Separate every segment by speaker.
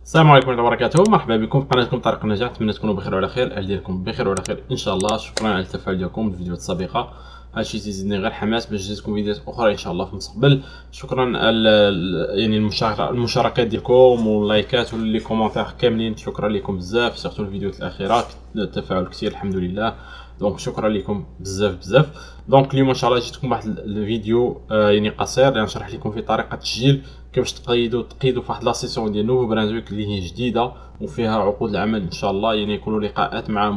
Speaker 1: السلام عليكم ورحمة الله وبركاته، مرحبا بكم في قناتكم طريق النجاح. نتمنى تكونوا بخير وعلى خير، اهلا ديالكم بخير وعلى خير ان شاء الله. شكرا على التفاعل ديالكم بالفيديوهات السابقه، هادشي تيزيدني غير حماس باش نجيكم فيديوهات اخرى ان شاء الله في المستقبل. شكرا على يعني المشاركات ديالكم واللايكات ولي كومونتير كاملين، شكرا لكم بزاف، سيرتو الفيديوهات الاخيره التفاعل كثير الحمد لله. دونك شكرا لكم بزاف بزاف. دونك اليوم ان شاء الله جيتكم واحد الفيديو يعني قصير اللي نشرح لكم فيه طريقه التسجيل، كيفاش تقيدوا في واحد لا سيسيون ديال نوفو برانزويك اللي هي جديده وفيها عقود العمل ان شاء الله، يعني يكونوا لقاءات مع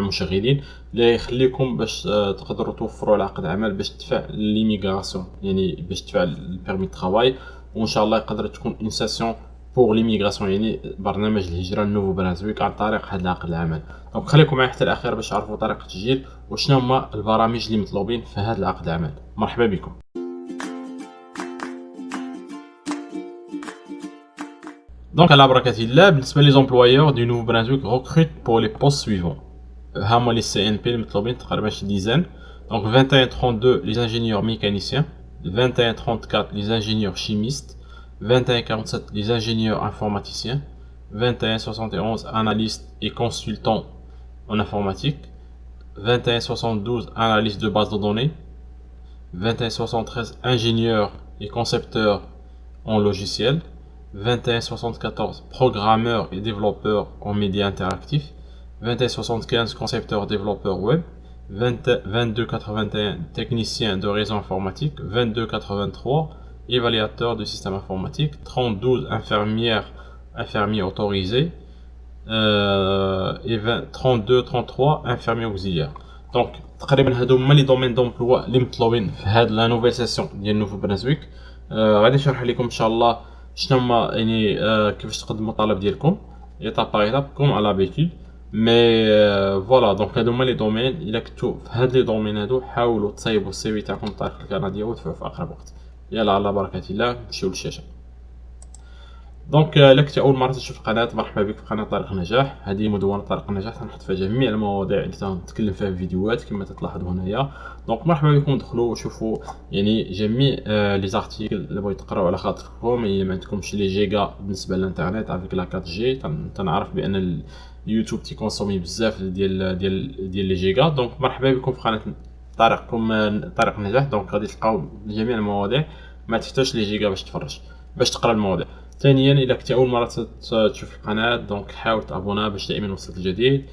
Speaker 1: مشغلين اللي يخليكم باش تقدروا توفروا العقد عمل باش تدفع ليميغراسيون، يعني باش تدفع البيرمي ترافاي، وان شاء الله يقدر تكون اون سيسيون بور ليميغراسيون، يعني برنامج الهجره لنوفو برانزويك عن طريق هذا العقد العمل. دونك خليكم معي حتى الاخير باش تعرفوا طريقه التسجيل وشنو هما البرامج اللي مطلوبين في هذا العقد العمل. مرحبا بكم. Donc, à la bracatillah, les employeurs du Nouveau-Brunswick recrutent pour les postes suivants. Les CNP, une dizaine. Donc, 21-32, les ingénieurs mécaniciens. 21-34, les ingénieurs chimistes. 21-47, les ingénieurs informaticiens. 21-71, analystes et consultants en informatique. 21-72, analystes de base de données. 21-73, ingénieurs et concepteurs en logiciel. 21-74 programmeurs et développeurs en médias interactifs, 21-75 concepteurs développeurs web, 22-81 techniciens de réseau informatique, 22-83 évaluateurs de système informatique, 32 infirmiers autorisés et 32-33 infirmiers auxiliaires. Donc تقريبا هادو هما لي دومين دومبلوا اللي مطلوبين في هاد لا نوفيل سيسيون ديال نوفو برنسويك. غادي نشرح لكم ان شاء الله شنو هما يعني كيفاش تقدموا الطلب ديالكم ايطاب باغ ايطاب كوم على لابيتود. مي فوالا دونك هادو هما لي دومين، الا كنتو في هاد لي دومين هادو حاولوا تصايبوا السي في تاعكم بطريقه الكنديه وتدفعوا في اقرب وقت. يلا على بركه الله نمشيو للشاشه. دونك الا كنتي اول مره تشوف القناه، مرحبا بك في قناه طريق النجاح. هذه مدونه طريق النجاح تنحط فيها جميع المواضيع اللي تنتكلم فيها في فيديوهات كما تلاحظوا هنايا. دونك مرحبا بكم، دخلوا وشوفوا يعني جميع لي زارتيكل اللي بغيتو تقراو على خاطركم. الا ما عندكمش لي جيجا بالنسبه للانترنت افيك لا 4 جي، تنعرف بان اليوتيوب تيكونسومي بزاف ديال لي جيجا. دونك مرحبا بكم في قناه طريق النجاح. دونك غادي تلقاو جميع المواضيع، ما تحتاجش لي جيجا باش تفرج باش تقرا المواضيع. ثانيا الا كنتي اول مره تشوف القناه، دونك حاول تابونا باش دائما يوصلك الجديد،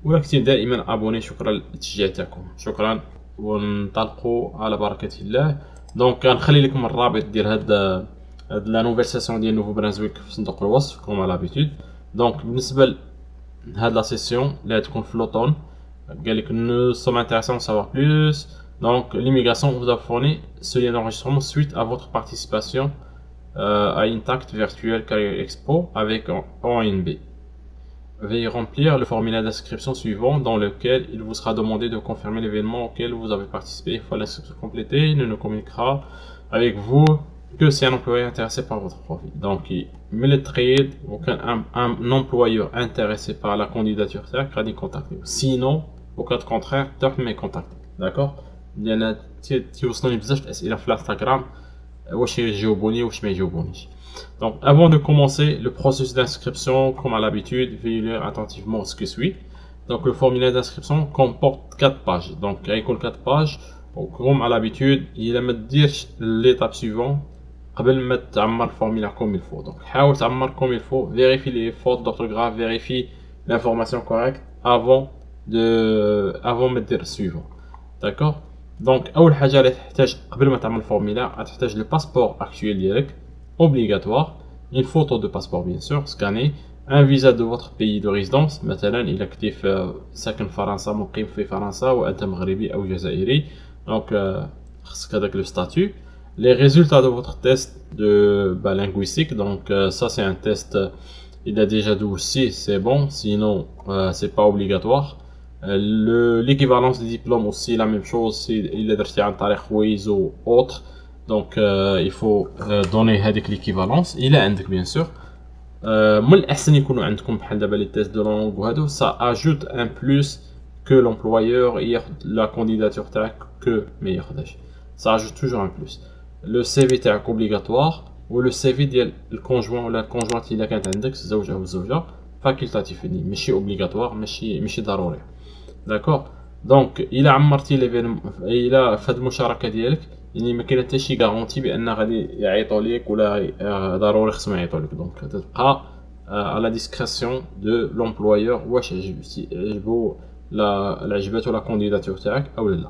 Speaker 1: ولا كنتي دائما ابوني شكرا للتشجيع تاعكم، شكرا. وننطلقوا على بركه الله. دونك غنخلي لكم الرابط ديال هاد لا نوفيل سيسيون ديال نوفو برانزويك في صندوق الوصف كوم على لابيتود. دونك بالنسبه لهاد لا سيسيون اللي تكون في لوطون، قال لك nous sommes intéressés d'en savoir plus. Donc l'immigration vous a fourni ce lien d'enregistrement suite à votre participation à Intact Virtual Career Expo avec ONB. Veuillez remplir le formulaire d'inscription suivant dans lequel il vous sera demandé de confirmer l'événement auquel vous avez participé. Une fois l'inscription complétée, il ne communiquera avec vous que c'est un employeur intéressé par votre profil. Donc, mais trade, un employeur intéressé par la candidature, c'est-à-dire contacter. Sinon, au cas contraire, top mes contacts. D'accord? Il y en a qui vous sont بزاف الأسئلة في Instagram. Donc avant de commencer le processus d'inscription, comme à l'habitude, veuillez lire attentivement ce qui suit. Donc le formulaire d'inscription comporte 4 pages. Donc avec 4 pages, comme à l'habitude, il va me dire l'étape suivante قبل ما تعمر الفورمulaire comme il faut. Donc حاول تعمر comme il faut, vérifie les fautes d'orthographe, vérifie l'information correcte avant de dire suivant. D'accord? دونك اول حاجه اللي تحتاج قبل ما تعمل الفورميلا غتحتاج لو باسبور اكطويل ديالك اوبليغاتوار، une photo de passeport bien sûr scanné, un visa de votre pays de résidence. مثلا الا كنتي في ساكن فرنسا مقيم في فرنسا وانت مغربي او جزائري، دونك خصك هذاك لو ستاتut. Les résultats de votre test de linguistique, donc ça c'est un test, il a déjà 12 si c'est bon, sinon c'est pas obligatoire. L'équivalence des diplômes aussi la même chose, il est un tarikh Waze ou autre, donc il faut donner هذيك l'équivalence. Il est عندك bien sûr. من الأحسن يكونوا عندكم بحال دابا لي تيست دو لونغ وهادو، ça ajoute un plus que l'employeur ياخد la candidature تاعك que ما ياخدهاش. Ça ajoute toujours un plus. Le CV تاعك obligatoire. و لو سي في ديال الكونجوان ولا الكونجوانت الا كانت عندك الزوج او الزوجه فاكولتاتيف، يعني ماشي اوبليغاتوار، ماشي ضروري. داكوغ. دونك الا عمرتي الا في هاد المشاركه ديالك يعني ما كاين حتى شي غارونتي بان غادي يعيطوا ليك ولا ضروري خصهم يعيطوا لك. دونك تبقى على ديسكريسيون دو لومبلويور واش عجبو عجباتو لا كونديداتور تاعك او لا.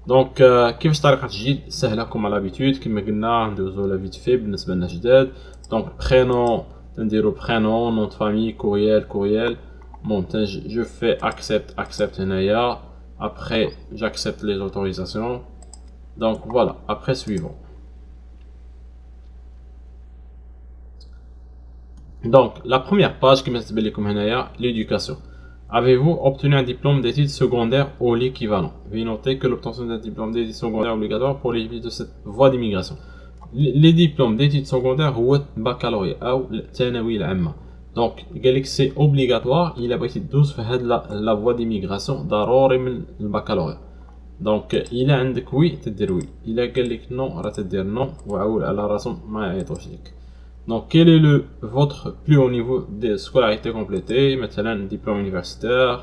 Speaker 1: دونك كيفاش طريقه التسجيل سهله كوم لابيتود كما قلنا ندوزو لا فيت في بالنسبه لنا جداد. دونك برينون نديرو برينون نون فامي كوريال montage, je fais accept هنايا. Après, j'accepte les autorisations. Donc voilà, après suivant. Donc la première page qui m'est لكم هنايا l'éducation. Avez-vous obtenu un diplôme d'études secondaires ou l'équivalent? Veuillez noter que l'obtention d'un diplôme d'études secondaires est obligatoire pour l'éligibilité de cette voie d'immigration. Les diplômes d'études secondaires هو baccalauréat أو الثانوية العامة. دونك قالك سي اوبليغاتوار الا بغيتي دوز في هاد لا فوا ديميغراسيون ضروري من البكالوريا. دونك الا عندك وي تدير وي، الا قالك نو راه تدير نو وعول على راسهم ما يعيطوش ليك. دونك كيل اي لو فوتر بلو او نيفو دي سكولاريتي كومبليتي، مثلا ديبلوم يونيفرسيتير،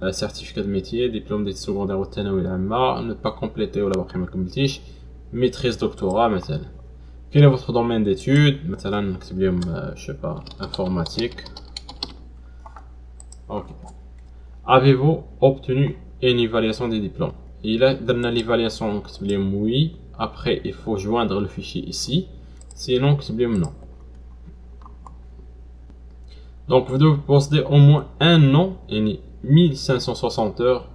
Speaker 1: سيرتيفيكات دو ميتيي، ديبلوم ديت سكوندير والثانويه العامه، نو با كومبليتي ولا باقي ما كملتيش، ميتريز دكتوراه مثلا. Quel est votre domaine d'études? مثلا نكتب لهم je sais pas informatique. Ok. Avez-vous obtenu une évaluation des diplômes? Il a donné l'évaluation نكتب لهم oui. Après il faut joindre le fichier ici. Sinon نكتب لهم non. Donc vous devez posséder au moins un an يعني 1560 heures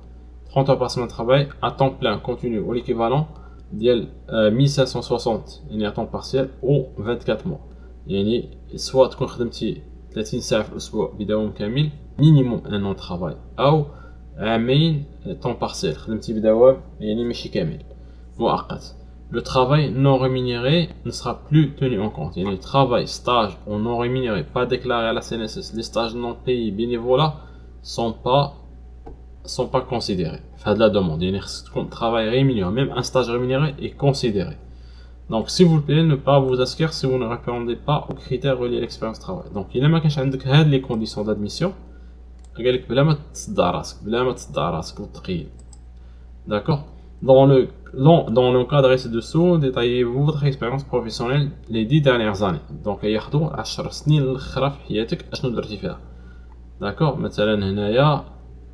Speaker 1: 30 heures par semaine de travail à temps plein continu ou l'équivalent ديال 1560 يعني à temps partiel ou 24 mois. يعني soit تكون خدمتي 30 ساعة في الأسبوع بدوام كامل minimum un an de travail أو عامين temps partiel خدمتي بدوام يعني ماشي كامل مؤقت. Le travail non rémunéré ne sera plus tenu en compte. يعني travail, stage ou non rémunéré, pas déclaré à la CNSS, les stages non payés bénévolat sont pas considérés. Faire de la demande. يعني خصكم travail rémunéré, même un stage rémunéré est considéré. Donc s'il vous plaît, ne pas vous inscrire si vous ne répondez pas aux critères reliés à l'expérience de travail. Donc il ما كانش عندك هاد les conditions d'admission قالك بلا ما تصدع راسك وتقيل. D'accord. Dans le cadre ci-dessous, détaillez-vous votre expérience professionnelle les 10 dernières années. Donc ياخذوا 10 سنين الاخرى في حياتك اشنو درتي فيها. داكوغ. مثلا هنايا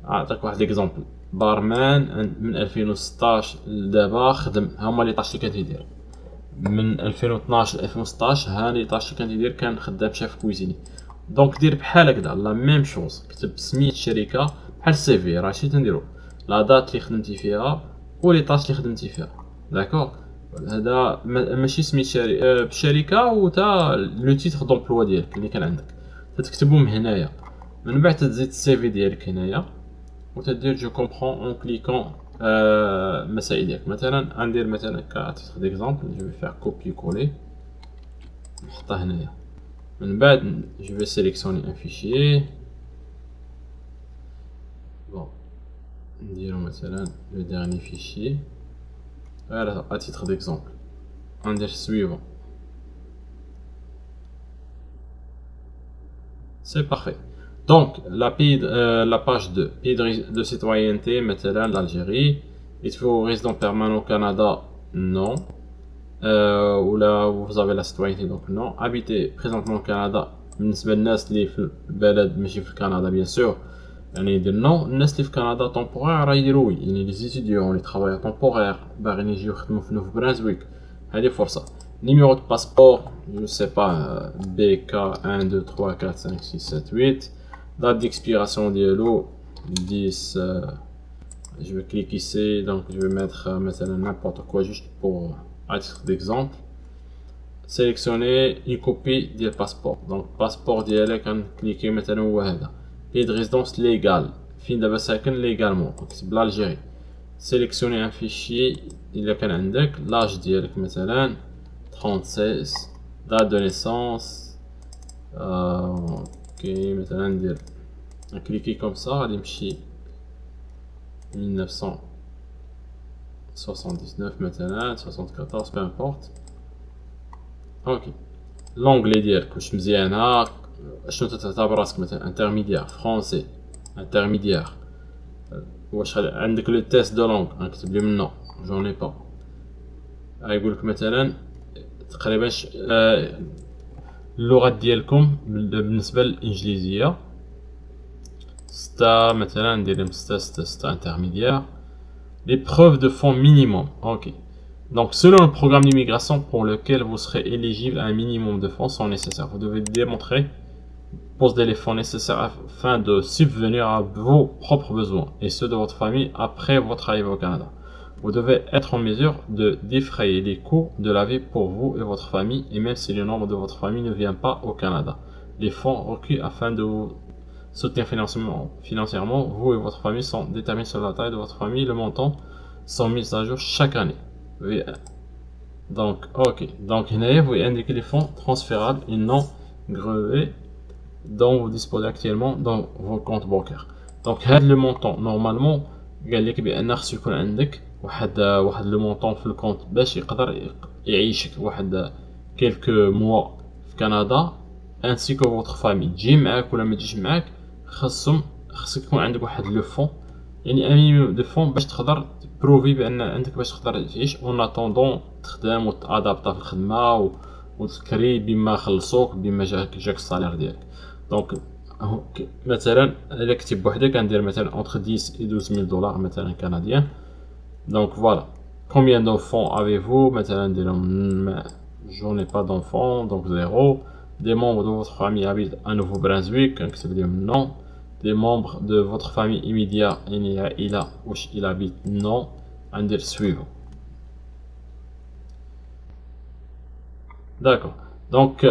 Speaker 1: اعطيك واحد ليكزامبل، بارمان من 2016 لدابا خدم، هما لي طاش اللي كان تيدير من 2012 ل 2016، ها لي طاش اللي كان تيدير كان خدام شيف كويزيني. دونك دير بحال هكذا لا ميم شوز، كتب سمية الشركة بحال السي في راه شي تنديرو، لا دات اللي خدمتي فيها ولي طاش اللي خدمتي فيها. داكوغ. هذا ماشي سميت الشركه وتا لو تيتر دومبلوا ديالك اللي كان عندك تكتبهم هنايا. من بعد تزيد السي في ديالك هنايا وتدير جو كومبرون اون كليكون المسائل ديالك. مثلا ندير مثلا كتيتر ديكزامبل جو في فير كوبي كولي نحطها هنايا. من بعد جو في سيليكسيوني ان فيشيي بون نديرو مثلا لو ديرني فيشيي voilà à titre d'exemple. On dit suivant. C'est parfait. Donc la page 2, pays de citoyenneté, maintenant l'Algérie. Il faut résident permanent au Canada, non. Ou là vous avez la citoyenneté, donc non. Habiter présentement au Canada, بالنسبة للناس اللي في البلد ماشي في كندا bien sûr يعني يدير نو. الناس اللي في كندا طومبورير راه يديروا وي، يعني لي زيتيديون لي ترافايور طومبورير باغيين يجيو يخدموا في نوف برانزويك هذه فرصه. نيميرو دو باسبور جو سي با بي كا 1 2 3 4 5 6 7 8. date d'expiration ديالو 10 je vais cliquer ici donc je vais mettre مثلا n'importe quoi juste pour à titre d'exemple. sélectionner une copie ديال passeport. donc passeport ديالك كنكليكي مثلا هو هذا. pays de résidence légale فين دابا ساكن ليغالمون كتب l'Algérie. sélectionner un fichier الا كان عندك لاج ديالك مثلا 36 date de naissance اوكي مثلا ندير كليكي كوم سا غادي نمشي 1979 مثلا 74 peu importe. اوكي لونغلي ديالك واش مزيانه، شنو تعتبر راسك مثلا انترميديير فرونسي انترميديير، واش عندك لو تيست دو لونغ غنكتب لي منو جون اي با، غايقول لك مثلا تقريبا اللغات ديالكم بالنسبه للانجليزيه 6 مثلا، ندير لهم 6 intermédiaire. Les preuves de fonds minimum. Ok. Donc, selon le programme d'immigration pour lequel vous serez éligible, un minimum de fonds sont nécessaires. Vous devez démontrer, poser les fonds nécessaires afin de subvenir à vos propres besoins et ceux de votre famille après votre arrivée au Canada. Vous devez être en mesure de défrayer les coûts de la vie pour vous et votre famille, et même si le nombre de votre famille ne vient pas au Canada. Les fonds requis afin de vous soutenir financièrement, vous et votre famille sont déterminés sur la taille de votre famille. Le montant sont mis à jour chaque année. Donc, ok. Donc, vous indiquez les fonds transférables et non grevés dont vous disposez actuellement dans vos comptes bancaires. Donc, le montant, normalement, قال لك بأن خصو يكون عندك واحد لو مونطون في الكونت باش يقدر يعيشك واحد quelques mois في كندا ainsi que votre famille. تجي معاك ولا ما تجيش معاك، خصك يكون عندك واحد لو فون، يعني ان مينيموم دو فون باش تقدر بروفي بان عندك باش تقدر تعيش اون اتوندون تخدم وتادابطا في الخدمه وتكري بما خلصوك بما جاك الصالير ديالك. دونك مثلا الا كنتي بوحدك كندير مثلا اونتر 10 et 12 000 دولار مثلا كنديان. دونك فوالا combien d'enfants avez-vous مثلا نديرهم j'en ai pas d'enfants donc 0. Des membres de votre famille habitent à Nouveau-Brunswick, non. Des membres de votre famille immédiate, il habite, non. Un des suivants. D'accord. Donc,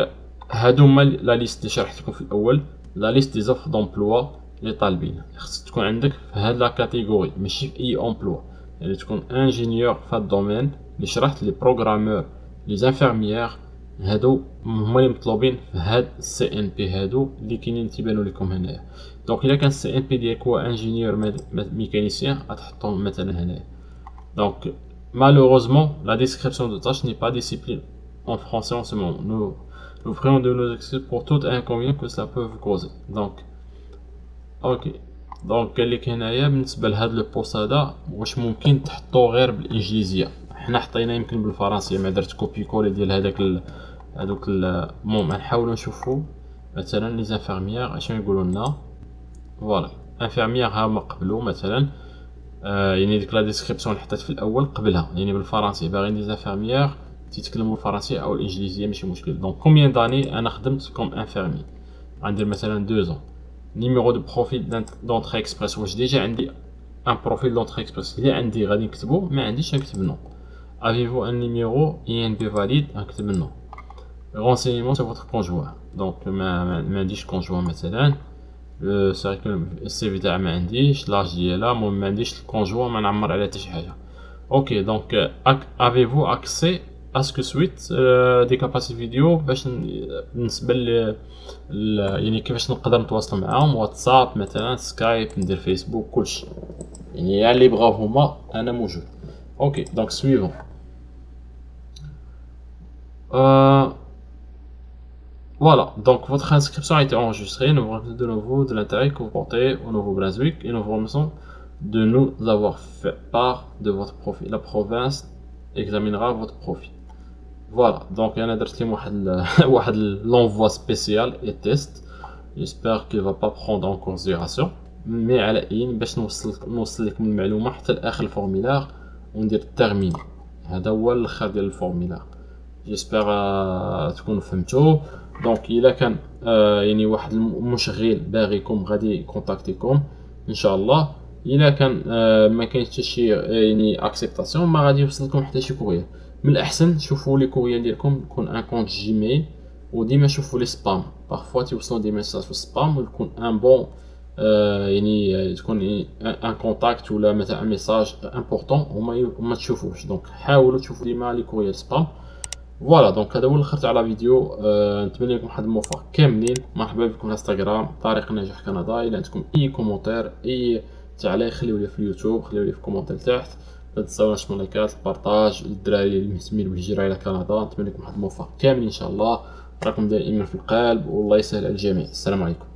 Speaker 1: هادوما la liste اللي شرحت لكم في الأول، la liste des offres d'emploi اللي طالبين. خصك تكون عندك في هاد لا كاتيجوري ماشي في أي emploi، يعني تكون ingénieur في هاد الدومين اللي شرحت، لي بروغرامور، لي انفيرميير، هادو هما اللي مطلوبين في هاد السي ان بي هادو اللي كاينين تيبانوا لكم هنايا. دونك الا كان السي ان بي ديالك هو انجينيور ميكانيسيان غتحطهم مثلا هنايا. دونك malheureusement la description de tâche n'est pas discipline en français en ce moment. Nous prions de nous excuser pour tout inconvénient que cela peut vous causer. Donc اوكي. دونك قال لك هنايا بالنسبه لهاد لو بوست هذا واش ممكن تحطوه غير بالانجليزيه، حنا حطينا يمكن بالفرنسيه، ما درت كوبي كولي ديال هذوك المهم نحاولوا نشوفوا مثلا لي زانفيرميير اشنو يقولوا لنا. فوالا انفيرميير ها ما قبلوا مثلا يعني ديك لا ديسكريبسيون اللي حطيت في الاول قبلها يعني بالفرنسيه، باغيين لي زانفيرميير تيتكلموا الفرنسيه او الانجليزيه ماشي مشكل. دونك كومبيان داني انا خدمت كوم انفيرمي، غندير مثلا 2 ans. numéro de profil d'entrée express، واش ديجا عندي ان بروفيل d'entrée express؟ اللي عندي غادي نكتبو، ما عنديش نكتب نو. avez-vous un numéro INP valide؟ نكتب نو. renseignement sur votre conjoint، دونك ما عنديش conjoint مثلا. سي السي في تاعها ما عنديش، لاج ديالها، المهم ما عنديش الكونجوان، ما نعمر عليها حتى شي حاجه. اوكي دونك avez-vous accès à ce que suite دي كاباسيتي فيديو باش بالنسبه يعني كيفاش نقدر نتواصل معاهم، واتساب مثلا، سكايب، ندير فيسبوك، كلشي يعني اللي بغاو هما انا موجود. اوكي دونك سويفون. Voilà, donc votre inscription a été enregistrée. Nous vous remercions de nouveau de l'intérêt que vous portez au Nouveau-Brunswick et nous vous remercions de nous avoir fait part de votre profil. La province examinera votre profil. Voilà, donc il y en a l'envoi spécial et test. J'espère qu'il ne va pas prendre en considération. Mais à la ligne, نوصل لكم المعلومة حتى لآخر الفورميلار وندير terminer. هذا هو الآخر ديال الفورميلار. جيسبر تكونوا فهمتوا. دونك الا كان يعني واحد المشغل باغيكم غادي يكونتاكتيكم ان شاء الله. الا كان ما كاينش حتى شي يعني اكسبتاسيون، ما غادي يوصلكم حتى شي كورير. من الاحسن شوفوا لي كورير ديالكم يكون ان كونت جيميل، وديما شوفوا لي سبام، بارفوا تيوصلوا دي ميساج في السبام ويكون ان بون يعني تكون ان كونتاكت ولا مثلا ميساج امبورطون وما تشوفوش. دونك حاولوا تشوفوا ديما لي كورير سبام. فوالا دونك هذا هو الاخر تاع لا فيديو. نتمنى لكم واحد الموفق كاملين. مرحبا بكم في انستغرام طريق نجاح كندا. الا عندكم اي كومونتير اي تعليق خليو لي في اليوتيوب، خليو لي في الكومونتير تحت. ما تنساوناش من لايكات، البارطاج، الدراري اللي مهتمين بالهجره الى كندا. نتمنى لكم واحد الموفق كاملين ان شاء الله. راكم دائما في القلب، والله يسهل على الجميع. السلام عليكم.